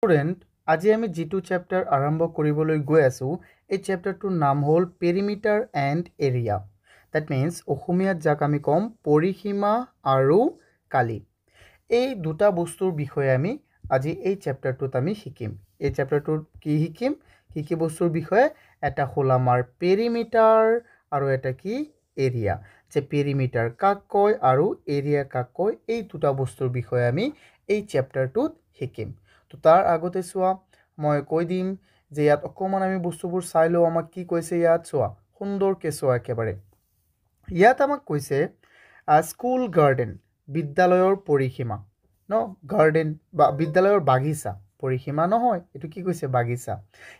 student আজি আমি যেটো চ্যাপ্টাৰ আৰম্ভ কৰিবলৈ গৈ আছো এই চ্যাপ্টাৰটোৰ নাম হ'ল perimeter and area that means অসমীয়াত যাক আমি কম পৰিসীমা আৰু কালি এই দুটা বস্তুৰ বিষয়ে আমি আজি এই চ্যাপ্টাৰটোত আমি শিকিম এই চ্যাপ্টাৰটোত কি শিকিম কি বস্তুৰ বিষয়ে এটা হ'ল আমাৰ পেৰিমিটাৰ আৰু এটা কি এৰিয়া যে পেৰিমিটাৰ কাক কয় আৰু এৰিয়া কাক কয় এই দুটা বস্তুৰ বিষয়ে আমি এই চ্যাপ্টাৰটোত শিকিম তো তাৰ আগতে চোৱা মই কৈ দিম যে ইয়াত অকমান আমি বস্তুবোৰ চাই লও আমাক কি কৈছে ইয়াত চোৱা সুন্দৰকে চোৱা একেবাৰে ইয়াত আমাক কৈছে স্কুল গাৰ্ডেন বিদ্যালয়ৰ পৰিসীমা ন গাৰ্ডেন বা বিদ্যালয়ৰ বাগিচা পৰিসীমা নহয় এটো কি কৈছে বাগিচা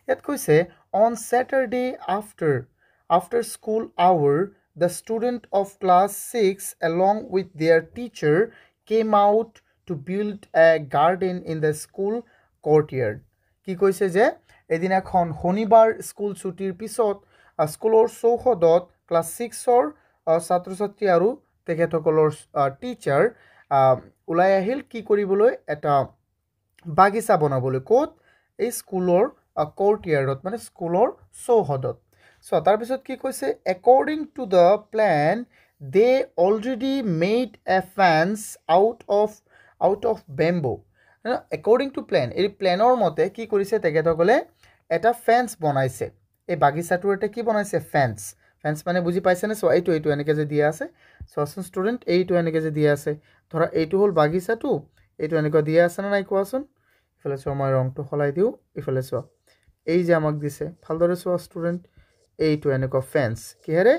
ইয়াত কৈছে on স্যাটাৰডে after school hour the student of class 6 along with their teacher came out to build a garden in the school courtyard কি কৈছে যে এদিন এখন শনিবাৰ স্কুল ছুটিৰ পিছত স্কুলৰ চৌহদত ক্লাস 6 ৰ ছাত্ৰ ছাত্ৰী আৰু তেখেতসকলৰ টিচাৰ উলাই আহিল কি কৰিবলৈ এটা বাগিচা বনাবলৈ কোত এই স্কুলৰ courtyardত মানে স্কুলৰ চৌহদত So, তাৰ পিছত কি কৈছে according to the plan they already made a fence out of bamboo according to plan এই প্ল্যানৰ মতে কি কৰিছে তেখেতসকলে এটা ফেন্স বনাইছে এই বাগিচাটোৰ এটা কি বনাইছে ফেন্স মানে বুজি পাইছে নে সো এইটো এনেকে যে দিয়া আছে সো স্টুডেন্ট এইটো এনেকে যে দিয়া আছে ধৰা এইটো হল বাগিচাটো এইটো এনেকে দিয়া আছে না নাই কোৱাচোন ইফালে সো মই ৰংটো খলাই দিও ইফালে সো এই যে আমাক দিছে ভালদৰে সো স্টুডেন্ট এইটো এনেকুৱা ফেন্স কিহেৰে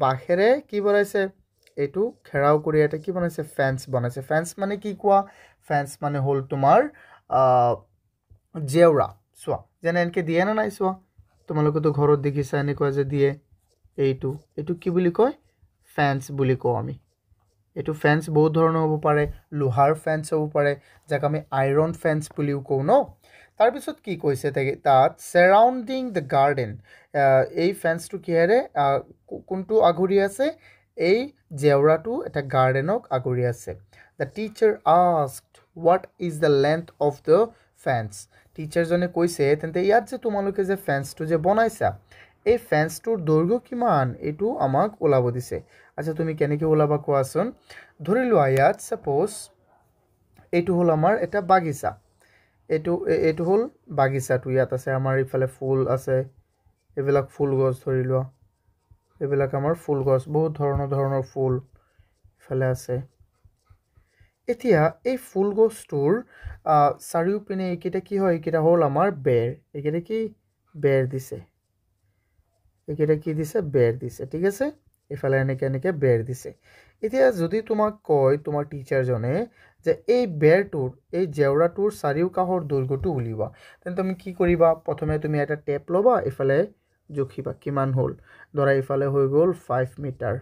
বাহেৰে কি বনাইছে এইটো ঘেৰাও কৰি এটা কি বনাইছে ফেন্স মানে কি কোৱা ফেন্স মানে হল তোমাৰ জেওৰা সোৱা যেনে এনেকে দিয়ে না নাই সোৱা তোমালোকেতো ঘৰত দেখিছা এনেকুৱা যে দিয়ে এইটো কি বুলি কয় ফেন্স বুলি কওঁ আমি এইটো ফেন্স বহুত ধৰণৰ হ'ব পাৰে লোহাৰ ফেন্স হ'ব পাৰে যাক আমি আইৰন ফেন্স বুলিও কওঁ ন তাৰ পিছত কি কৈছে তাত সাৰাউন্ডিং দ্য গাৰ্ডেন এই ফেন্সটো কিহেৰে কোনটো আগুৰি আছে এই জেওৰাটো এটা গাৰ্ডেনক আগুৰি আছে the teacher asked what is the length of the fence teacher জনে কৈছে তেন্তে ইয়াত যে তোমালোকে যে ফেন্সটো যে বনাইছা এই ফেন্সটোৰ দৈৰ্ঘ্য কিমান এটো আমাক ওলাব দিছে আচ্ছা তুমি কেনেকৈ ওলাবা কোৱাচোন ধৰি লোৱা ইয়াত সাপোজ এটো হল আমাৰ এটা বাগিচা এটো হল বাগিচাটো ইয়াত আছে আমাৰ ইফালে ফুল আছে এবিলাক ফুল গছ ধৰি লোৱা এবিলাক আমাৰ ফুল গছ বহুত ধৰণৰ ফুল ইফালে আছে এতিয়া এই ফুল গছটোৰ চাৰিও পিনে একিটা কি হয় একিটা হল আমাৰ বেৰ একিটা কি বেৰ দিছে একিটা কি দিছে বেৰ দিছে ঠিক আছে ইফালে এনেকে বেৰ দিছে এতিয়া যদি তোমাক কয় তোমাৰ টিচাৰ জনে যে এই বেৰটোৰ এই জেওৰাটোৰ চাৰিও কাহৰ দৈৰ্ঘ্যটো উলিবা তেন্তে তুমি কি কৰিবা প্ৰথমে তুমি এটা টেপ লবা ইফালে জুখিবা কিমান হল ধৰা ইফালে হৈ গল 5 মিটাৰ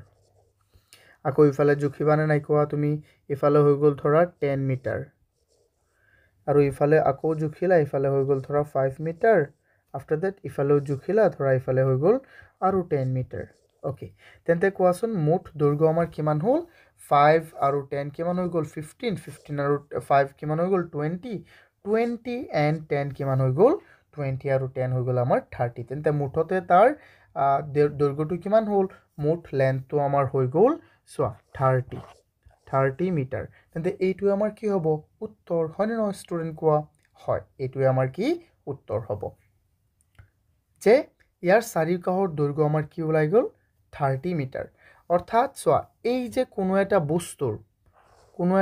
আকৌ ইফালে জুখিবা নে নাই কোৱা তুমি ইফালে হৈ গল ধৰা 10 মিটাৰ আৰু ইফালে আকৌ জুখিলা ইফালে হৈ গল ধৰা 5 মিটাৰ after that ইফালে জুখিলা ধৰা ইফালে হৈ গল আৰু 10 মিটাৰ ওকে তেন্তে কোৱাচোন মুঠ দৈৰ্ঘ্য আমাৰ কিমান হল 5 আৰু 10 কিমান হৈ গল 15 আৰু 5 কিমান হৈ গল 20 and 10 কিমান হৈ গল 20 আৰু 10 হৈ গল আমাৰ 30 তেন্তে মুঠতে তাৰ দৈৰ্ঘ্যটো কিমান হল মুঠ লেন্থটো আমাৰ হৈ গল সো 30 মিটাৰ তেন্তে এইটো আমাৰ কি হ'ব উত্তৰ হয় ন ষ্টুডেন্ট কোৱা হয় এইটো আমাৰ কি উত্তৰ হ'ব যে ইয়াৰ চাৰিওকাহৰ দৈৰ্ঘ্য আমাৰ কি ওলাই গল 30 মিটাৰ অৰ্থাৎ চোৱা এই যে কোনো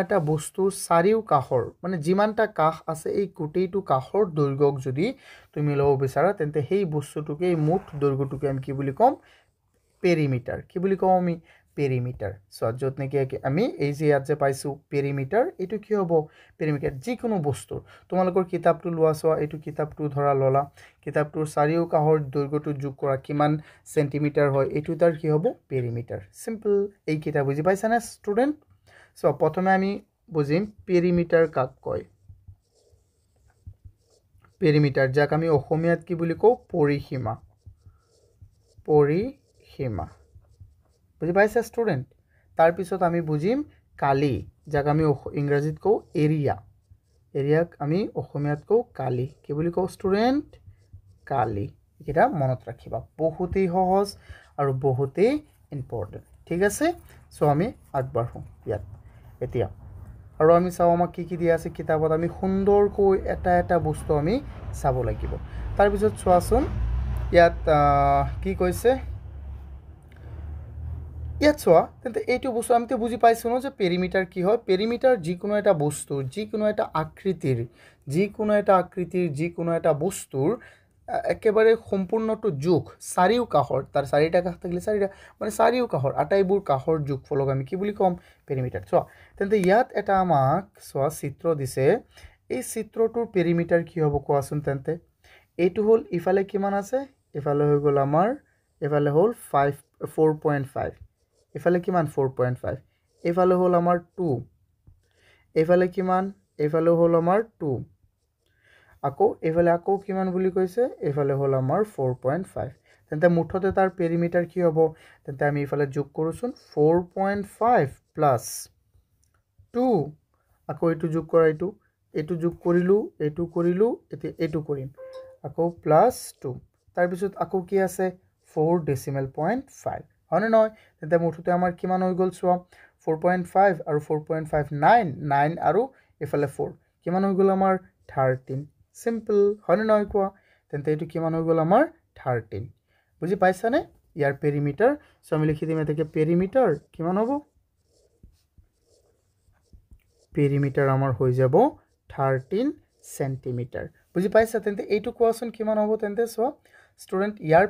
এটা বস্তুৰ চাৰিওকাহৰ মানে যিমানটা কাহ আছে এই গোটেইটো কাহৰ দৈৰ্ঘ্যক যদি তুমি লব বিচাৰা তেন্তে সেই বস্তুটোকে এই মুঠ দৈৰ্ঘ্যটোকে আমি কি বুলি কম পেৰিমিটাৰ কি বুলি কম আমি পেৰিমিটাৰ সো যত নেকি আমি এই যে ইয়াত যে পাইছো পেৰিমিটাৰ এটো কি হ'ব পেৰিমিটাৰ যিকোনো বস্তু তোমালোকৰ কিতাপটো লোৱা চোৱা এটো কিতাপটো ধৰা ললা কিতাপটোৰ চাৰিও কাহৰ দৈৰ্ঘ্যটো যোগ কৰা কিমান সেন্টিমিটাৰ হয় এটো তাৰ কি হ'ব পেৰিমিটাৰ সিম্পল এই কিতাপ বুজি পাইছা না ষ্টুডেন্ট সো প্ৰথমে আমি বুজিম পেৰিমিটাৰ কাক কয় পেৰিমিটাৰ যাক আমি অসমীয়াত কি বুলি কওঁ পৰিসীমা বুজি পাইছা ষ্টুডেন্ট তাৰ পিছত আমি বুজিম কালি যাক আমি ইংৰাজীত কওঁ এৰিয়া এৰিয়াক আমি অসমীয়াত কওঁ কালি কি বুলি কওঁ ষ্টুডেণ্ট কালি এটা মনত ৰাখিবা বহুতেই সহজ আৰু বহুতেই ইম্পৰ্টেণ্ট ঠিক আছে সো আমি আগবাঢ়ো ইয়াত এতিয়া আৰু আমি চাওঁ আমাক কি দিয়া আছে কিতাপত আমি সুন্দৰকৈ এটা এটা বস্তু আমি চাব লাগিব তাৰপিছত চোৱাচোন ইয়াত কি কৈছে ইয়াত চোৱা তেন্তে এইটো বস্তু আমি বুজি পাইছোঁ ন যে পেৰিমিটাৰ কি হয় পেৰিমিটাৰ যিকোনো এটা বস্তু যিকোনো এটা আকৃতিৰ যিকোনো এটা বস্তুৰ একেবাৰে সম্পূৰ্ণটো যোগ চাৰিও কাষৰ তাৰ চাৰিটা কাষ থাকিলে চাৰিটা মানে চাৰিও কাষৰ আটাইবোৰ কাষৰ যোগফলক আমি কি বুলি ক'ম পেৰিমিটাৰ চোৱা তেন্তে ইয়াত এটা আমাক চোৱা চিত্ৰ দিছে এই চিত্ৰটোৰ পেৰিমিটাৰ কি হ'ব কোৱাচোন তেন্তে এইটো হ'ল ইফালে কিমান আছে ইফালে হৈ গ'ল আমাৰ ইফালে হ'ল 4.5 এফালে কিমান 4.5 এফালে হ'ল আমাৰ 2 এফালে কিমান এফালে হ'ল আমাৰ 2 আকৌ এফালে আকৌ কিমান বুলি কৈছে এফালে হ'ল আমাৰ 4.5 তেন্তে মুঠতে তাৰ পেৰিমিটাৰ কি হ'ব তেন্তে আমি ইফালে যোগ কৰোচোন 4.5 প্লাস 2 আকৌ এইটো যোগ কৰা এইটো যোগ কৰিলো এতিয়া এইটো কৰিম আকৌ প্লাস 2 তাৰ পিছত আকৌ কি আছে 4 ডেসিমেল পইণ্ট 5 হয়নে নহয় তেন্তে মুঠতে আমাৰ কিমান হৈ গ'ল চোৱা 4.5 আৰু 4.5 9 আৰু এফালে 4 কিমান হৈ গ'ল আমাৰ 13 সিম্পল হয়নে নহয় কোৱা তেন্তে এইটো কিমান হৈ গ'ল আমাৰ 13 বুজি পাইছানে ইয়াৰ পেৰিমিটাৰ সো আমি লিখি দিম এটাকে পেৰিমিটাৰ কিমান হ'ব পেৰিমিটাৰ আমাৰ হৈ যাব 13 সেন্টিমিটাৰ বুজি পাইছা তেন্তে এইটো কোৱাচোন কিমান হ'ব তেন্তে চোৱা স্টুডেন্ট ইয়াৰ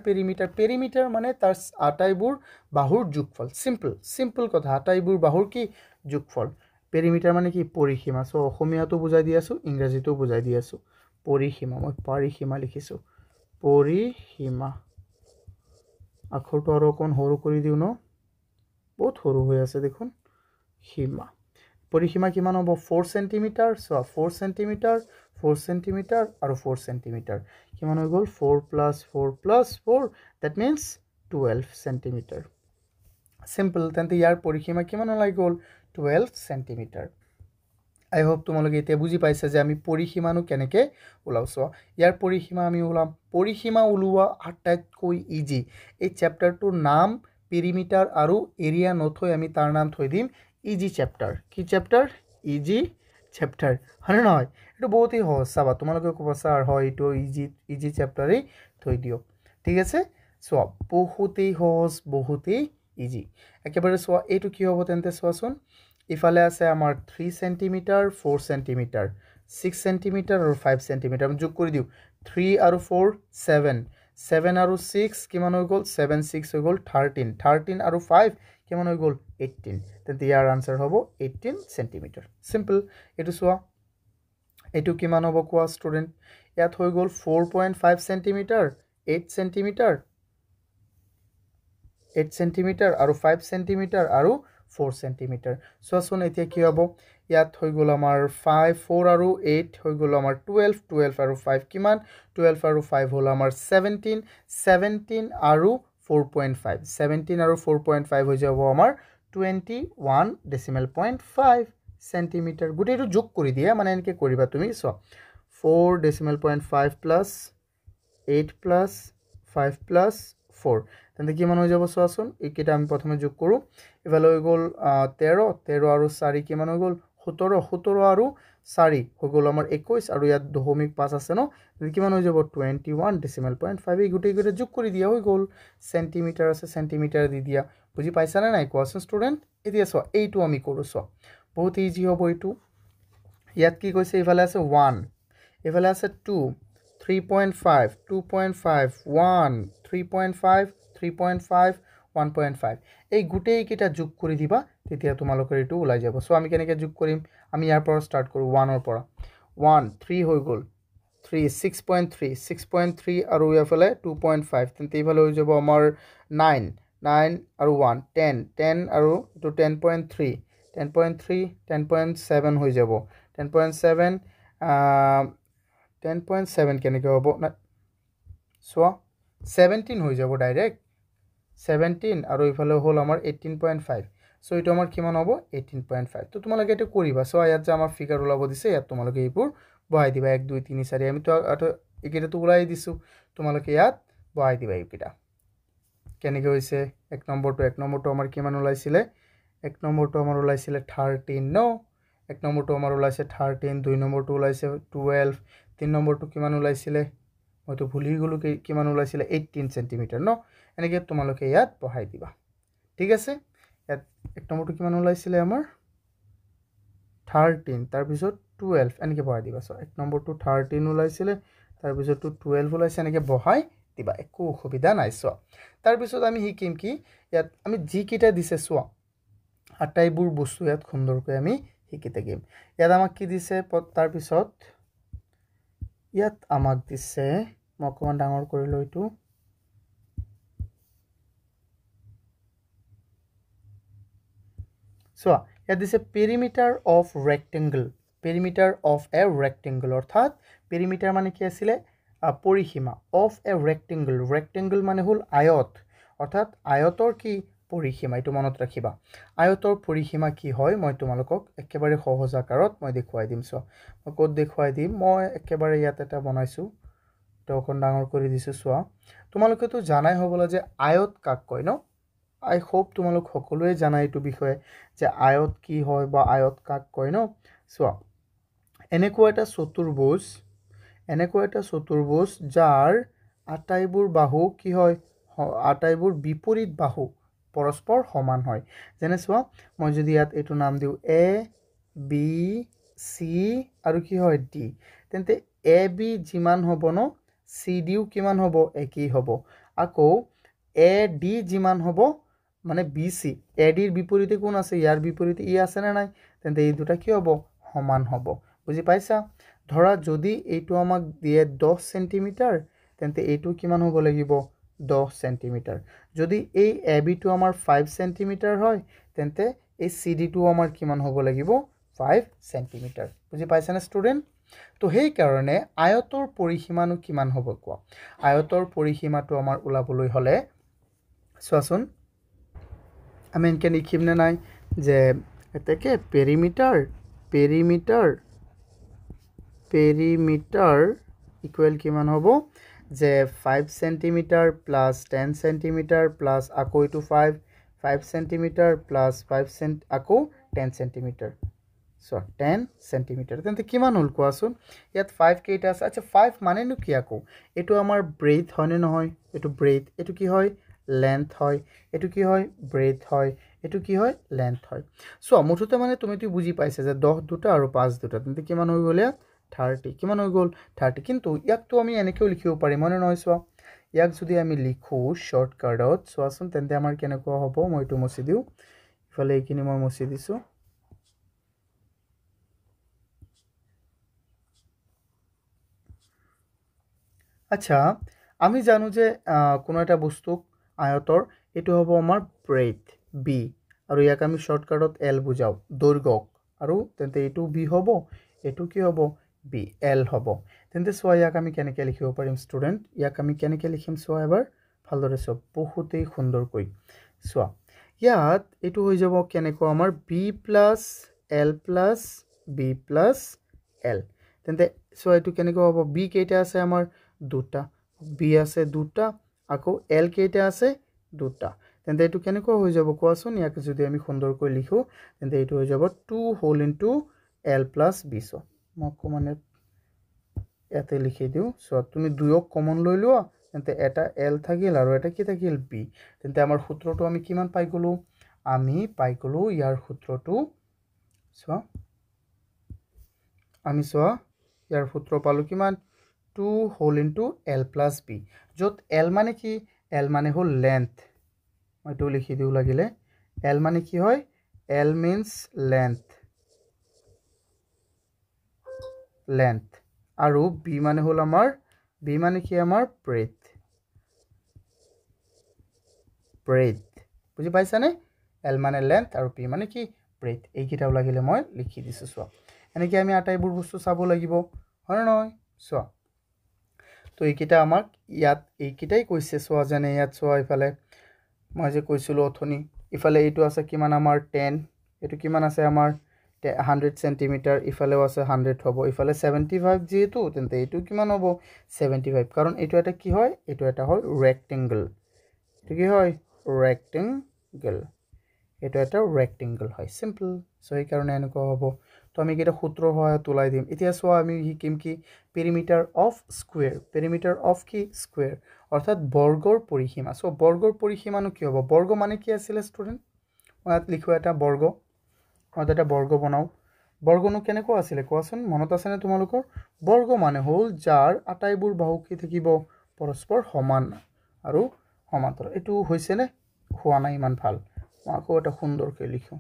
পেৰিমিটাৰ মানে তাৰ আটাইবোৰ বাহুৰ যোগফল সিম্পল কথা আটাইবোৰ বাহুৰ কি যোগফল পেৰিমিটাৰ মানে কি পৰিসীমা সো অসমীয়াটো বুজাই দি আছো ইংৰাজীটো বুজাই দি আছো পৰিসীমা মই পৰিসীমা লিখিছো পৰিসীমা আখৰটো আৰু অকণ সৰু কৰি দিও ন বহুত সৰু হৈ আছে দেখোন সীমা পৰিসীমা কিমান হ'ব 4 সেন্টিমিটাৰ সো 4 সেন্টিমিটাৰ আৰু 4 সেন্টিমিটাৰ কিমান হৈ গ'ল 4 + 4 that means 12 সেন্টিমিটাৰ সিম্পল তেন্তে ইয়াৰ পৰিসীমা কিমান হৈ গ'ল 12 সেন্টিমিটাৰ I hope তোমালোকে এতিয়া বুজি পাইছা যে আমি পৰিসীমানো কেনেকৈ ওলাওছো ইয়াৰ পৰিসীমা আমি ওলাম পৰিসীমা ওলোৱা আটাইতকৈ ইজি এই চেপ্টাৰটোৰ নাম পেৰিমিটাৰ আৰু এৰিয়া নথৈ আমি তাৰ নাম থৈ দিম ইজি চেপ্টাৰ কি চেপ্টাৰ ইজি চেপ্টাৰ হয়নে নহয় এটা বহুতই সহজ চাবা তোমালোকে ক'ব স্যাৰ হয় এইটো ইজি চেপ্টাৰই থৈ দিও ঠিক আছে সো বহুতই সহজ বহুতই ইজি একেবাৰে সোৱা এইটো কি হ'ব তেন্তে সোৱাচোন ইফালে আছে আমাৰ 3 সেন্টিমিটাৰ 4 সেন্টিমিটাৰ 6 সেন্টিমিটাৰ আৰু 5 সেন্টিমিটাৰ আমি যোগ কৰি দিও 3 আৰু 4 7 আৰু 6 কিমান হৈ গ'ল 7 6 হৈ গ'ল 13 আৰু 5 কিমান হৈ গ'ল 18 তেন্তে ইয়াৰ আনসাৰ হ'ব 18 সেন্টিমিটাৰ সিম্পল এটো সোৱা এটো কিমান হ'ব কোৱা স্টুডেন্ট ইয়াত হৈ গ'ল 4.5 সেন্টিমিটাৰ 8 সেন্টিমিটাৰ আৰু 5 সেন্টিমিটাৰ আৰু 4 সেন্টিমিটাৰ সোৱাচোন এতিয়া কি হ'ব ইয়াত হৈ গ'ল আমাৰ 4 আৰু 8 হৈ গ'ল আমাৰ 12 আৰু 5 কিমান 12 আৰু 5 হ'ল আমাৰ 17 আৰু 4.5 হৈ যাব আমাৰ 21 ডেসিমেল পইণ্ট 5 সেন্টিমিটাৰ গুটেটো যোগ কৰি দিয়া মানে এনেকৈ কৰিবা তুমি so 4 decimal point 5 plus 8 plus 5 plus 4 তেন্তে কিমান হৈ যাব সোৱাচোন এইকেইটা আমি প্ৰথমে যোগ কৰো ইফালে হৈ গ'ল 13 আৰু 4 কিমান হৈ গ'ল 17 আৰু 4 হৈ গ'ল আমাৰ 21 আৰু ইয়াত দশমিক 5 আছে ন কিমান হৈ যাব 21 ডেসিমেল পইণ্ট 5 এই গুটেই যোগ কৰি দিয়া হৈ গ'ল সেন্টিমিটাৰ আছে সেন্টিমিটাৰ দি দিয়া বুজি পাইছা নে নাই কোৱাচোন স্টুডেন্ট এতিয়া সো এইটো আমি কৰো সো বহুত ইজি হ'ব এইটো ইয়াত কি কৈছে ইফালে আছে 1 ইফালে আছে 2 3.5 2.5 1 3.5 3.5 1.5 এই গুটেই কেইটা যোগ কৰি দিবা তেতিয়া তোমালোকৰ এটো ওলাই যাব সো আমি কেনেকৈ যোগ কৰিম আমি ইয়াৰ পৰা স্টাৰ্ট কৰো 1 ৰ পৰা 1 3 হৈ গ'ল 3 6.3 আৰু ইয়াফালে 2.5 তেন্তে ইফালে হৈ যাব আমাৰ 9 আৰু 1 10 আৰু এটো 10.3 10.7 হৈ যাব 10.7 কেনেকৈ হ'ব না সোৱা 17 হৈ যাব ডাইৰেক্ট 17 আৰু ইফালে হ'ল আমাৰ 18.5 সো এইটো আমাৰ কিমান হ'ব 18.5 তো তোমালোকে এটা কৰিবা সো ইয়াত যে আমাৰ ফিগাৰ ওলাব দিছে ইয়াত তোমালোকে এইবোৰ বহাই দিবা 1 2 3 4 আমি তো এইকেইটা তো ওলাই দিছো তোমালোকে ইয়াত বহাই দিবা এইকেইটা কেনেকৈ হৈছে 1 নম্বৰটো আমাৰ কিমান ওলাইছিলে 1 নম্বৰটো আমাৰ ওলাইছিলে 13 ন 1 নম্বৰটো আমাৰ ওলাইছে 13 2 নম্বৰটো ওলাইছে 12 3 নম্বৰটো কিমান ওলাইছিলে মইতো ভুলি গলো কিমান ওলাইছিলে 18 সেন্টিমিটাৰ ন এনেকৈ তোমালোকে ইয়াত বহাই দিবা ঠিক আছে ইয়াত 1 নম্বৰটো কিমান ওলাইছিলে আমাৰ 13 তাৰ পিছত 12 এনেকৈ বহাই দিবা সো 1 নম্বৰটো 13 ওলাইছিলে তাৰ পিছত 12 ওলাইছে এনেকৈ বহাই দিবা একো অসুবিধা নাই সো তাৰ পিছত আমি শিকিম কি ইয়াত আমি জি কিটা দিছে সো আটাইবোৰ বস্তু ইয়াত সুন্দৰকৈ আমি শিকি থাকিম ইয়াত আমাক কি দিছে তাৰ পিছত ইয়াত আমাক দিছে মই অকমান ডাঙৰ কৰি লৈটো সো ইয়াত দিছে পেৰিমিটাৰ অফ এ ৰেক্টেংগল অৰ্থাৎ পেৰিমিটাৰ মানে কি আছিল পৰিসীমা অফ এ ৰেক্টেংগল মানে হল আয়ত অৰ্থাৎ আয়তৰ কি পৰিসীমা এটো মনত ৰাখিবা আয়তৰ পৰিসীমা কি হয় মই তোমালোকক একেবাৰে সহজ আকাৰত মই দেখুৱাই দিম সো মই কোড দেখুৱাই দিম মই একেবাৰে ইয়াত এটা বনাইছো তো অকন ডাঙৰ কৰি দিছো সো তোমালোকে তো জানাই হ'বলা যে আয়ত কাক কয় ন আই হোপ তোমালোক সকলোৱে জানা এইটো বিষয়ে যে আয়ত কি হয় বা আয়ত কাক কয় ন সো এনেকুৱা এটা চতুৰ্ভুজ যাৰ আটাইবোৰ বাহু কি হয় আটাইবোৰ বিপৰীত বাহু পৰস্পৰ সমান হয় যেনে চোৱা মই যদি ইয়াত এইটো নাম দিও এ বি সি আৰু কি হয় ডি তেন্তে এ বি যিমান হ'ব ন সি ডিও কিমান হ'ব একই হ'ব আকৌ এ ডি যিমান হ'ব মানে বি সি এ ডিৰ বিপৰীতে কোন আছে ইয়াৰ বিপৰীতে ই আছে না নাই তেন্তে এই দুটা কি হ'ব সমান হ'ব বুজি পাইছা ধৰা যদি এইটো আমাক দিয়ে 10 সেন্টিমিটাৰ তেন্তে এইটো কিমান হ'ব লাগিব 10 সেন্টিমিটাৰ যদি এই এবি টো আমাৰ 5 সেন্টিমিটাৰ হয় তেন্তে এই সিডি টো আমাৰ কিমান হ'ব লাগিব 5 সেন্টিমিটাৰ বুজি পাইছা না ষ্টুডেন্ট তো সেই কাৰণে আয়তৰ পৰিসীমানো কিমান হ'ব কোৱা আয়তৰ পৰিসীমাটো আমাৰ উলাবলৈ হলে চোৱাচোন আমি এনকে লিখিম না নাই যে এতেকে পেৰিমিটাৰ ইকুৱেল কিমান হ'ব যে 5 সেন্টিমিটাৰ প্লাস 10 সেন্টিমিটাৰ প্লাস আকৌ ইটো 5 সেন্টিমিটাৰ প্লাস 5 সেন্ট আকৌ 10 সেন্টিমিটাৰ সো 10 সেন্টিমিটাৰ তেন্তে কিমান হল কোৱাচোন ইয়াত 5 কেইটা আছে আচ্ছা 5 মানে নো কি আকৌ এটো আমাৰ ব্ৰেথ হয়নে নহয় এটো ব্ৰেথ এটো কি হয় লেন্থ হয় এটো কি হয় ব্ৰেথ হয় এটো কি হয় লেন্থ হয় সো মুঠতে মানে তুমি তো বুজি পাইছা যে 10 দুটা আৰু 5 দুটা তেন্তে কিমান হৈ গ'ল 30 কিমান হৈ গ'ল 30 কিন্তু ইয়াক তো আমি এনেকেও লিখিব পাৰিম মানে নহয় সো ইয়াক যদি আমি লিখো শৰ্টকাটত সোৱাচোন তেন্তে আমাৰ কেনেকুৱা হ'ব মই এটো মুছি দিও ইফালে এইখিনি মই মুছি দিছো আচ্ছা আমি জানো যে কোনো এটা বস্তুক আয়তৰ এটো হ'ব আমাৰ ব্ৰেথ বি আৰু ইয়াক আমি শৰ্টকাটত এল বুজাও দৈৰ্ঘ্যক আৰু তেন্তে এটো বি হ'ব এটো কি হ'ব বি এল হ'ব তেন্তে সোৱা ইয়াক আমি কেনেকৈ লিখিব পাৰিম ষ্টুডেন্ট ইয়াক আমি কেনেকৈ লিখিম সোৱা এবাৰ ভালদৰে সব বহুতেই সুন্দৰকৈ সোৱা ইয়াত এটো হৈ যাব কেনেকৈ আমাৰ B plus L plus B plus L তেন্তে সোৱা এটো কেনেকৈ হ'ব বি কেইটা আছে আমাৰ দুটা বি আছে দুটা আকৌ এল কেইটা আছে দুটা তেন্তে এটো কেনেকৈ হৈ যাব কোৱাচোন ইয়াক যদি আমি সুন্দৰকৈ লিখো তেন্তে এটো হৈ যাব 2 whole into L plus B so মক মানে এতে লিখি দিও সো তুমি দুয়ক কমন লৈ লোৱা তেন্তে এটা এল থাকিল আৰু এটা কি থাকিল বি তেন্তে আমাৰ সূত্ৰটো আমি কিমান পাই গলো ইয়াৰ সূত্ৰটো সো আমি সো ইয়াৰ সূত্ৰ পালো কিমান 2 whole into L plus B যত এল মানে কি এল মানে হল লেন্থ মই তো লিখি দিও লাগিলে এল মানে কি হয় এল means length আৰু বি মানে হল আমাৰ বি মানে কি আমাৰ breadth বুজি পাইছানে এল মানে লেন্থ আৰু বি মানে কি breadth এই কিটাও লাগিলে মই লিখি দিছো সো এনেকৈ আমি আটাইবোৰ বস্তু চাব লাগিব হয় নহয় সো তো এই কিটা আমাক ইয়াত এই কিটাই কৈছে সো জানে ইয়াত সো ইফালে মই যে কৈছিলো অথনি ইফালে এইটো আছে কিমান আমাৰ 10 এইটো কিমান আছে আমাৰ 100 সেন্টিমিটাৰ ইফালেও আছে 100 হ'ব ইফালে 75 যেহেতু তেন্তে এইটো কিমান হ'ব 75 কাৰণ এইটো এটা কি হয় এইটো এটা হয় ৰেক্টেংগল এইটো কি হয় ৰেক্টেংগল এইটো এটা ৰেক্টেংগল হয় সিম্পল সো এই কাৰণে এনেকুৱা হ'ব তো আমি কিটা সূত্ৰৰ সহায়ত ওলাই দিম এতিয়া চোৱা আমি শিকিম কি পেৰিমিটাৰ অফ কি স্কয়াৰ অৰ্থাৎ বৰ্গৰ পৰিসীমা সো বৰ্গৰ পৰিসীমানো কি হ'ব বৰ্গ মানে কি আছিল ষ্টুডেন্ট মই ইয়াত লিখো এটা বৰ্গ মই এটা বৰ্গ বনাও বৰ্গনো কেনেকুৱা আছিল কোৱাচোন মনত আছে নে তোমালোকৰ বৰ্গ মানে হ'ল যাৰ আটাইবোৰ বাহু কি থাকিব পৰস্পৰ সমান আৰু সমান্তৰাল এটো হৈছে নে হোৱা নাই ইমান ভাল মই আকৌ এটা সুন্দৰকৈ লিখো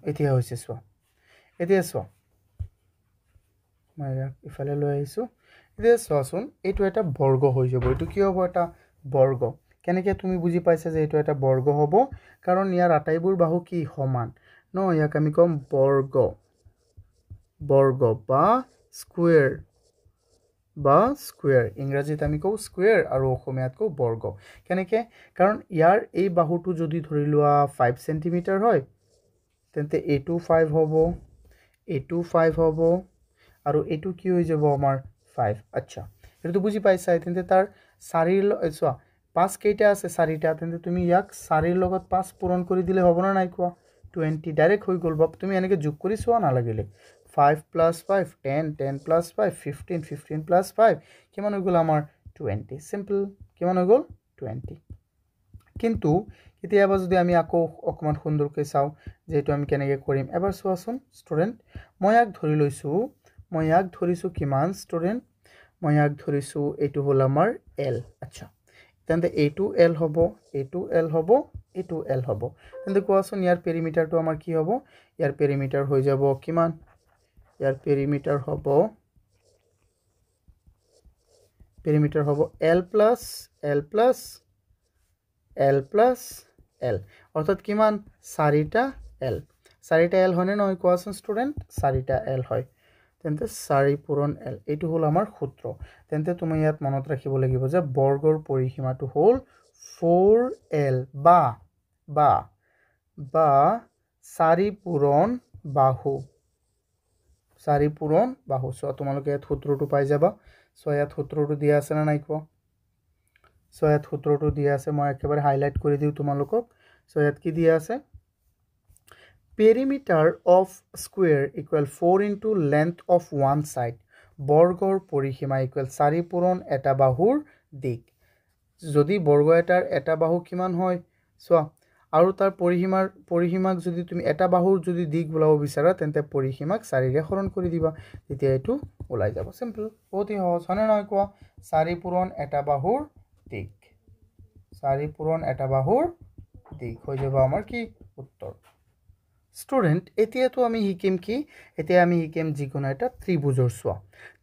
এতিয়া হৈছে চোৱা মই ইফালে লৈ আহিছো এতিয়া চোৱাচোন এইটো এটা বৰ্গ হৈ যাব এইটো কি হ'ব এটা বৰ্গ কেনেকৈ তুমি বুজি পাইছা যে এইটো এটা বৰ্গ হ'ব কাৰণ ইয়াৰ আটাইবোৰ বাহু কি সমান ন ইয়াক আমি কম বৰ্গ বা স্কয়াৰ ইংৰাজীত আমি কও স্কয়াৰ আৰু অসমীয়াত কও বৰ্গ কেনেকৈ কাৰণ ইয়াৰ এই বাহুটো যদি ধৰি লোৱা 5 সেন্টিমিটাৰ হয় তেন্তে এইটো 5 হ'ব এইটো 5 হ'ব আৰু এইটো কি হৈ যাব আমাৰ 5 আচ্ছা এটো বুজি পাইছা তেন্তে তাৰ 4 চোৱা 5 কেইটা আছে 4টা তেন্তে তুমি ইয়াক 4 লগত 5 পূৰণ কৰি দিলে হ'ব না নাই কোৱা 20 ডাইৰেক্ট হৈ গ'ল বাপ তুমি এনেকৈ যোগ কৰি চোৱা না লাগিলে 5 plus 5 10 10 plus 5 15 15 plus 5 কিমান হৈ গ'ল আমাৰ 20 সিম্পল কিমান হৈ গ'ল 20 কিন্তু কেতিয়াবা যদি আমি আকৌ অকমান সুন্দৰকৈ চাও যে এটো আমি কেনেকৈ কৰিম এবাৰ চোৱাচোন ষ্টুডেন্ট মই ইয়াক ধৰিছো কিমান ষ্টুডেন্ট মই ইয়াক ধৰিছো এটো হল আমাৰ L আচ্ছা তেন্তে এইটো L হ'ব এইটো L হ'ব এইটো L হ'ব তেন্তে কোৱাচোন ইয়াৰ পেৰিমিটাৰটো আমাৰ কি হ'ব ইয়াৰ পেৰিমিটাৰ হৈ যাব কিমান ইয়াৰ পেৰিমিটাৰ হ'ব L plus L অৰ্থাৎ কিমান 4টা L হয়নে নহয় কোৱাচোন ষ্টুডেন্ট 4টা L হয় তেন্তে 4 পূৰণ L এইটো হল আমাৰ সূত্ৰ তেন্তে তুমি ইয়াত মনত ৰাখিব লাগিব যে বৰ্গৰ পৰিসীমাটো হল 4L বা 4 পূৰণ বাহু সো তোমালোকে ইয়াত সূত্ৰটো পাই যাবা সো ইয়াত সূত্ৰটো দিয়া আছে না নাই কোৱা সো ইয়াত সূত্ৰটো দিয়া আছে মই একেবাৰে হাইলাইট কৰি দিও তোমালোকক সো ইয়াত কি দিয়া আছে perimeter of square equal 4 into length of one side বৰ্গৰ পৰিসীমা equal 4 পূৰণ এটা বাহুৰ দিক যদি বৰ্গ এটাৰ এটা বাহু কিমান হয় চোৱা আৰু তাৰ পৰিসীমাক যদি তুমি এটা বাহুৰ যদি দিক ওলাব বিচাৰা তেন্তে পৰিসীমাক 4 ৰে হৰণ কৰি দিবা তেতিয়া এটো ওলাই যাব সিম্পল বহুতই সহজ হয়নে নহয় কোৱা 4 পূৰণ এটা বাহুৰ দিক 4 পূৰণ এটা বাহুৰ দিক হৈ যাব আমাৰ কি উত্তৰ ষ্টুডেন্ট এতিয়াতো আমি শিকিম কি এতিয়া আমি শিকিম যিকোনো এটা ত্ৰিভুজৰ চোৱা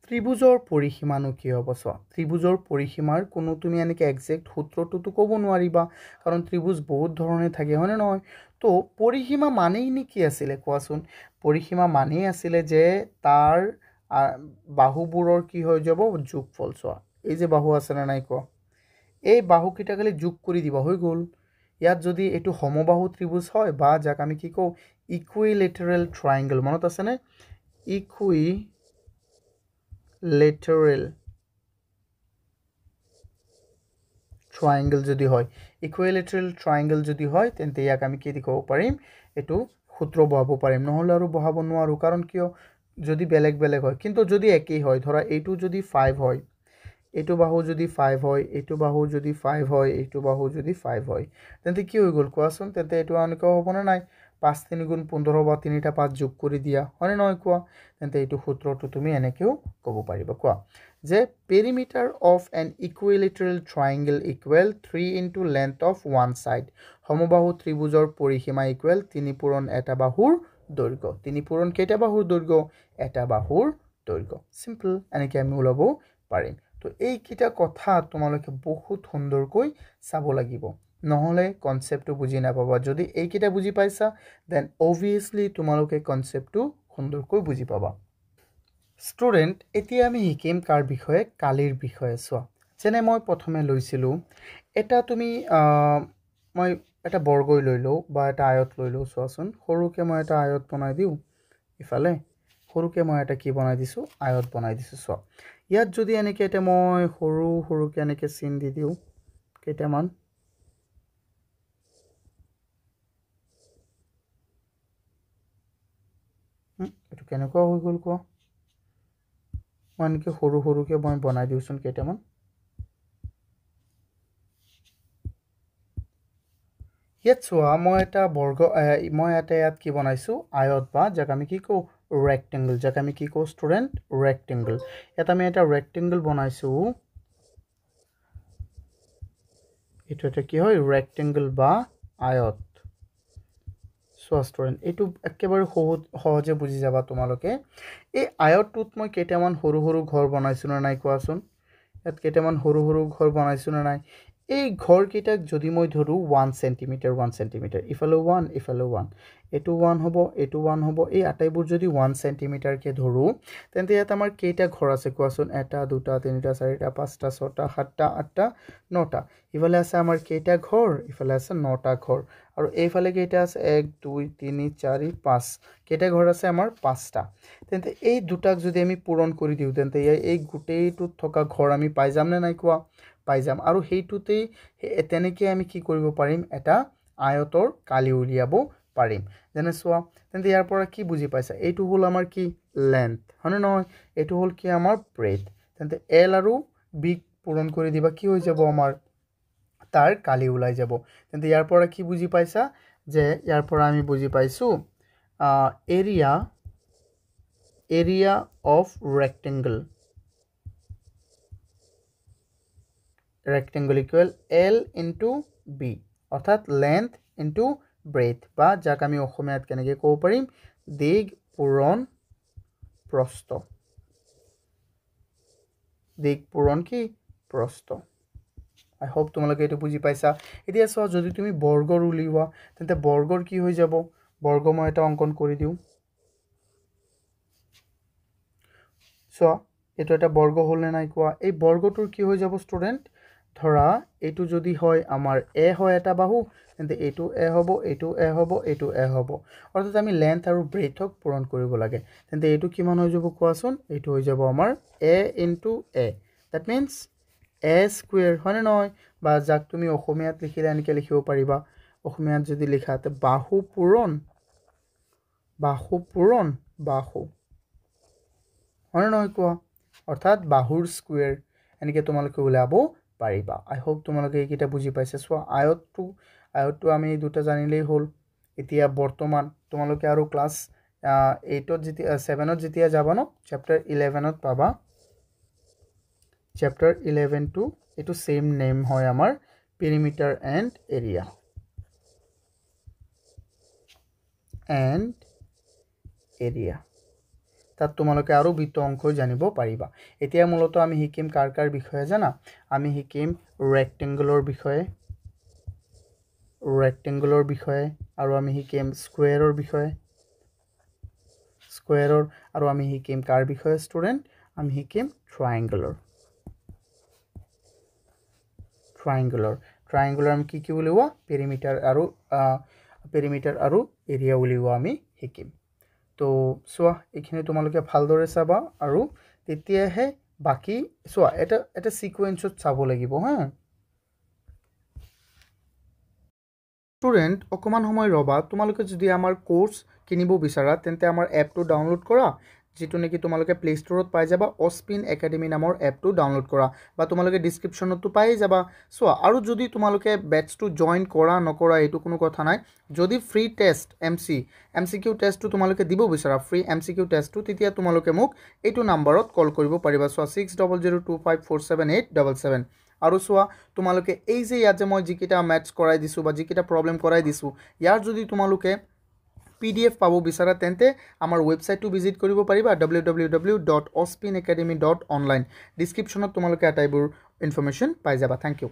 ত্ৰিভুজৰ পৰিসীমানো কি হ'ব চোৱা ত্ৰিভুজৰ পৰিসীমাৰ কোনো তুমি এনেকৈ এক্সাক্ট সূত্ৰটো ক'ব নোৱাৰিবা কাৰণ ত্ৰিভুজ বহুত ধৰণে থাকে হয়নে নহয় তো পৰিসীমা মানেই নি কি আছিল কোৱাচোন পৰিসীমা মানেই আছিল যে তাৰ বাহুবোৰৰ কি হৈ যাব যোগফল চোৱা এই যে বাহু আছে না নাই কোৱা এই বাহু কিটা খালি যোগ কৰি দিবা হৈ গ'ল ইয়াত যদি এটো সমবাহু ত্ৰিভুজ হয় বা যাক আমি কি কও ইকুইলেটাৰেল ট্ৰায়াঙ্গল মনত আছে নে ইকুইলেটাৰেল ট্ৰায়াঙ্গল যদি হয় ইকুইলেটাৰেল ট্ৰায়াঙ্গল যদি হয় তেন্তে ইয়াক আমি কি দেখব পাৰিম এটো সূত্ৰ বহাব পাৰিম নহলে আৰু বহাব নোৱাৰো কাৰণ কিয় যদি বেলেগ হয় কিন্তু যদি একই হয় ধৰা এইটো যদি 5 হয় এইটো বাহু যদি 5 হয় এইটো বাহু যদি 5 হয় এইটো বাহু যদি 5 হয় তেন্তে কি হৈ গল কোৱাচোন তেন্তে এটো আনকা হ'ব না নাই 5 3 গুণ 15 বা 3টা 5 যোগ কৰি দিয়া হয়নে নহয় কোৱা তেন্তে এইটো সূত্ৰটো তুমি এনেকেও ক'ব পাৰিবা কোৱা যে perimeter of an equilateral triangle equal 3 into length of one side সমবাহু ত্ৰিভুজৰ পৰিসীমা equal 3 পূৰণ এটা বাহুৰ দৈৰ্ঘ্য 3 পূৰণ কেইটা বাহুৰ দৈৰ্ঘ্য এটা বাহুৰ দৈৰ্ঘ্য সিম্পল এনেকে আমি ওলাব পাৰিম তো এই কিটা কথা তোমালোকে বহুত সুন্দৰকৈ চাব লাগিব নহলে কনসেপ্টটো বুজি নাপাবা যদি এই কিটা বুজি পাইছা দেন obviously তোমালোকে কনসেপ্টটো সুন্দৰকৈ বুজি পাবা ষ্টুডেন্ট এতিয়া আমি শিকিম কাৰ বিষয়ে কালিৰ বিষয়ে চোৱা যেনে মই প্ৰথমে লৈছিলোঁ এটা তুমি মই এটা বৰ্গই লৈ লওঁ বা এটা আয়ত লৈ লওঁ চোৱাচোন সৰুকৈ মই এটা আয়ত বনাই দিওঁ ইফালে সৰুকৈ মই এটা কি বনাই দিছোঁ আয়ত বনাই দিছোঁ চোৱা ইয়াত যদি এনেকৈ এটা মই সৰুকৈ এনেকৈ চিন দি দিওঁ কেইটামান এইটো কেনেকুৱা হৈ গ'ল কোৱা মই এনেকৈ সৰুকৈ মই বনাই দিওঁচোন কেইটামান ইয়াত চোৱা মই এটা বৰ্গ মই এটা ইয়াত কি বনাইছোঁ আয়ত বা যাক আমি কি কওঁ ৰেক্টেংগল যাক আমি কি কওঁ ষ্টুডেণ্ট ৰেক্টেংগল ইয়াত আমি এটা ৰেক্টেংগল বনাইছোঁ এইটো এটা কি হয় ৰেক্টেংগল বা আয়ত চোৱা ষ্টুডেণ্ট এইটো একেবাৰে সহজে বুজি যাবা তোমালোকে এই আয়তটোত মই কেইটামান সৰু ঘৰ বনাইছোঁ নে নাই কোৱাচোন ইয়াত কেইটামান সৰু ঘৰ বনাইছোঁ নে নাই এই ঘৰকেইটাক যদি মই ধৰোঁ 1 চেণ্টিমিটাৰ ইফালে 1 ইফালে 1 এইটো 1 হ'ব এইটো 1 হ'ব এই আটাইবোৰ যদি 1 চেণ্টিমিটাৰকৈ ধৰোঁ তেন্তে ইয়াত আমাৰ কেইটা ঘৰ আছে কোৱাচোন 1 2 3 4 5 6 7 8 9টা ইফালে আছে আমাৰ কেইটা ঘৰ ইফালে আছে 9টা ঘৰ আৰু এইফালে কেইটা আছে 1 2 3 4 5 কেইটা ঘৰ আছে আমাৰ 5টা তেন্তে এই দুটাক যদি আমি পূৰণ কৰি দিওঁ তেন্তে এই গোটেইটোত থকা ঘৰ আমি পাই যাম নে নাই কোৱা পাই যাম আৰু সেইটোতেই তেনেকৈ আমি কি কৰিব পাৰিম এটা আয়তৰ কালি উলিয়াব পাৰিম যেনে চোৱা তেন্তে ইয়াৰ পৰা কি বুজি পাইছা এইটো হ'ল আমাৰ কি লেন্থ হয়নে নহয় এইটো হ'ল কি আমাৰ ব্ৰেথ তেন্তে এল আৰু বি পূৰণ কৰি দিবা কি হৈ যাব আমাৰ তাৰ কালি ওলাই যাব তেন্তে ইয়াৰ পৰা কি বুজি পাইছা যে ইয়াৰ পৰা আমি বুজি পাইছোঁ area of rectangle equal L into B অর্থাৎ length into breadth বা যাক আমি অসমীয়াত কেনেকৈ ক'ব পাৰিম দীঘ পূৰণ প্ৰস্থ দীঘ পূৰণ কি প্ৰস্থ আই হোপ তোমালোকে এইটো বুজি পাইছা এতিয়া চোৱা যদি তুমি বৰ্গৰ উলিওৱা তেন্তে বৰ্গৰ কি হৈ যাব বৰ্গ মই এটা অংকন কৰি দিওঁ চোৱা এইটো এটা বৰ্গ হ'ল নে নাই কোৱা এই বৰ্গটোৰ কি হৈ যাব ষ্টুডেণ্ট ধৰা এইটো যদি হয় আমাৰ এ হয় এটা বাহু তেন্তে এইটো এ হ'ব এইটো এ হ'ব এইটো এ হ'ব অৰ্থাৎ আমি লেন্থ আৰু ব্ৰেথক পূৰণ কৰিব লাগে তেন্তে এইটো কিমান হৈ যাব কোৱাচোন এইটো হৈ যাব আমাৰ A into A that means A square হয়নে নহয় বা যাক তুমি অসমীয়াত লিখিলে এনেকৈ লিখিব পাৰিবা অসমীয়াত যদি লিখা তে বাহু পূৰণ বাহু হয়নে নহয় কোৱা অৰ্থাৎ বাহুৰ স্কুৱেৰ এনেকৈ তোমালোকে ওলাব পাৰিবা আই হোপ তোমালোকে এইকেইটা বুজি পাইছে চোৱা আয়তটো আমি দুটা জানিলেই হ'ল এতিয়া বৰ্তমান তোমালোকে আৰু ক্লাছ 8ত যেতিয়া 7ত যেতিয়া যাবা ন চেপ্টাৰ 11ত পাবা চেপ্টাৰ 11 টো এইটো সেম নেম হয় আমাৰ পেৰিমিটাৰ এণ্ড এৰিয়া তাত তোমালোকে আৰু বৃত্ত অংক জানিব পাৰিবা এতিয়া মূলত আমি শিকিম কাৰ বিষয়ে জানা আমি শিকিম ৰেক্টেংগুলাৰ বিষয়ে আৰু আমি শিকিম স্কুৱেৰৰ বিষয়ে আৰু আমি শিকিম কাৰ বিষয়ে ষ্টুডেণ্ট আমি শিকিম ট্ৰায়াঙ্গুলাৰ আমি কি উলিওৱা পেৰিমিটাৰ আৰু এৰিয়া উলিওৱা আমি শিকিম তো চোৱা এইখিনি তোমালোকে ভালদৰে চাবা আৰু তেতিয়াহে বাকি চোৱা এটা সিকুৱেন্সত চাব লাগিব হা ষ্টুডেণ্ট অকমান সময় ৰবা তোমালোকে যদি আমাৰ কোৰ্স কিনিব বিচাৰা তেন্তে আমাৰ এপটো ডাউনলোড কৰা যেটো নেকি তোমালোকে প্লে ষ্টৰত পাই যাবা অস্পিন একাডেমি নামৰ এপটো ডাউনলোড কৰা বা তোমালোকে ডেসক্ৰিপচনতো পাই যাবা সো আৰু যদি তোমালোকে বেটছটো জয়েন কৰা নকৰা এটো কোনো কথা নাই যদি ফ্ৰী টেষ্ট এমসিকিউ টেষ্টটো তোমালোকে দিব বিচাৰা ফ্ৰী এমসিকিউ টেষ্টটো তেতিয়া তোমালোকে মোক এইটো নম্বৰত কল কৰিব পাৰিবা সো 6002547877 আৰু সোয়া তোমালোকে এই যে ইয়াত যে মই যিকিটা ম্যাথছ কৰাই দিছো বা যিকিটা প্ৰবলেম কৰাই দিছো ইয়াৰ যদি তোমালোকে PDF পাবো বিচাৰা তেন্তে আমাৰ ওয়েবসাইটটো ভিজিট কৰিব পাৰিবা www.ospinacademy.online ডেসক্ৰিপচনত তোমালোকে আটাইবোৰ ইনফৰমেশন পাই যাবা থ্যাংক ইউ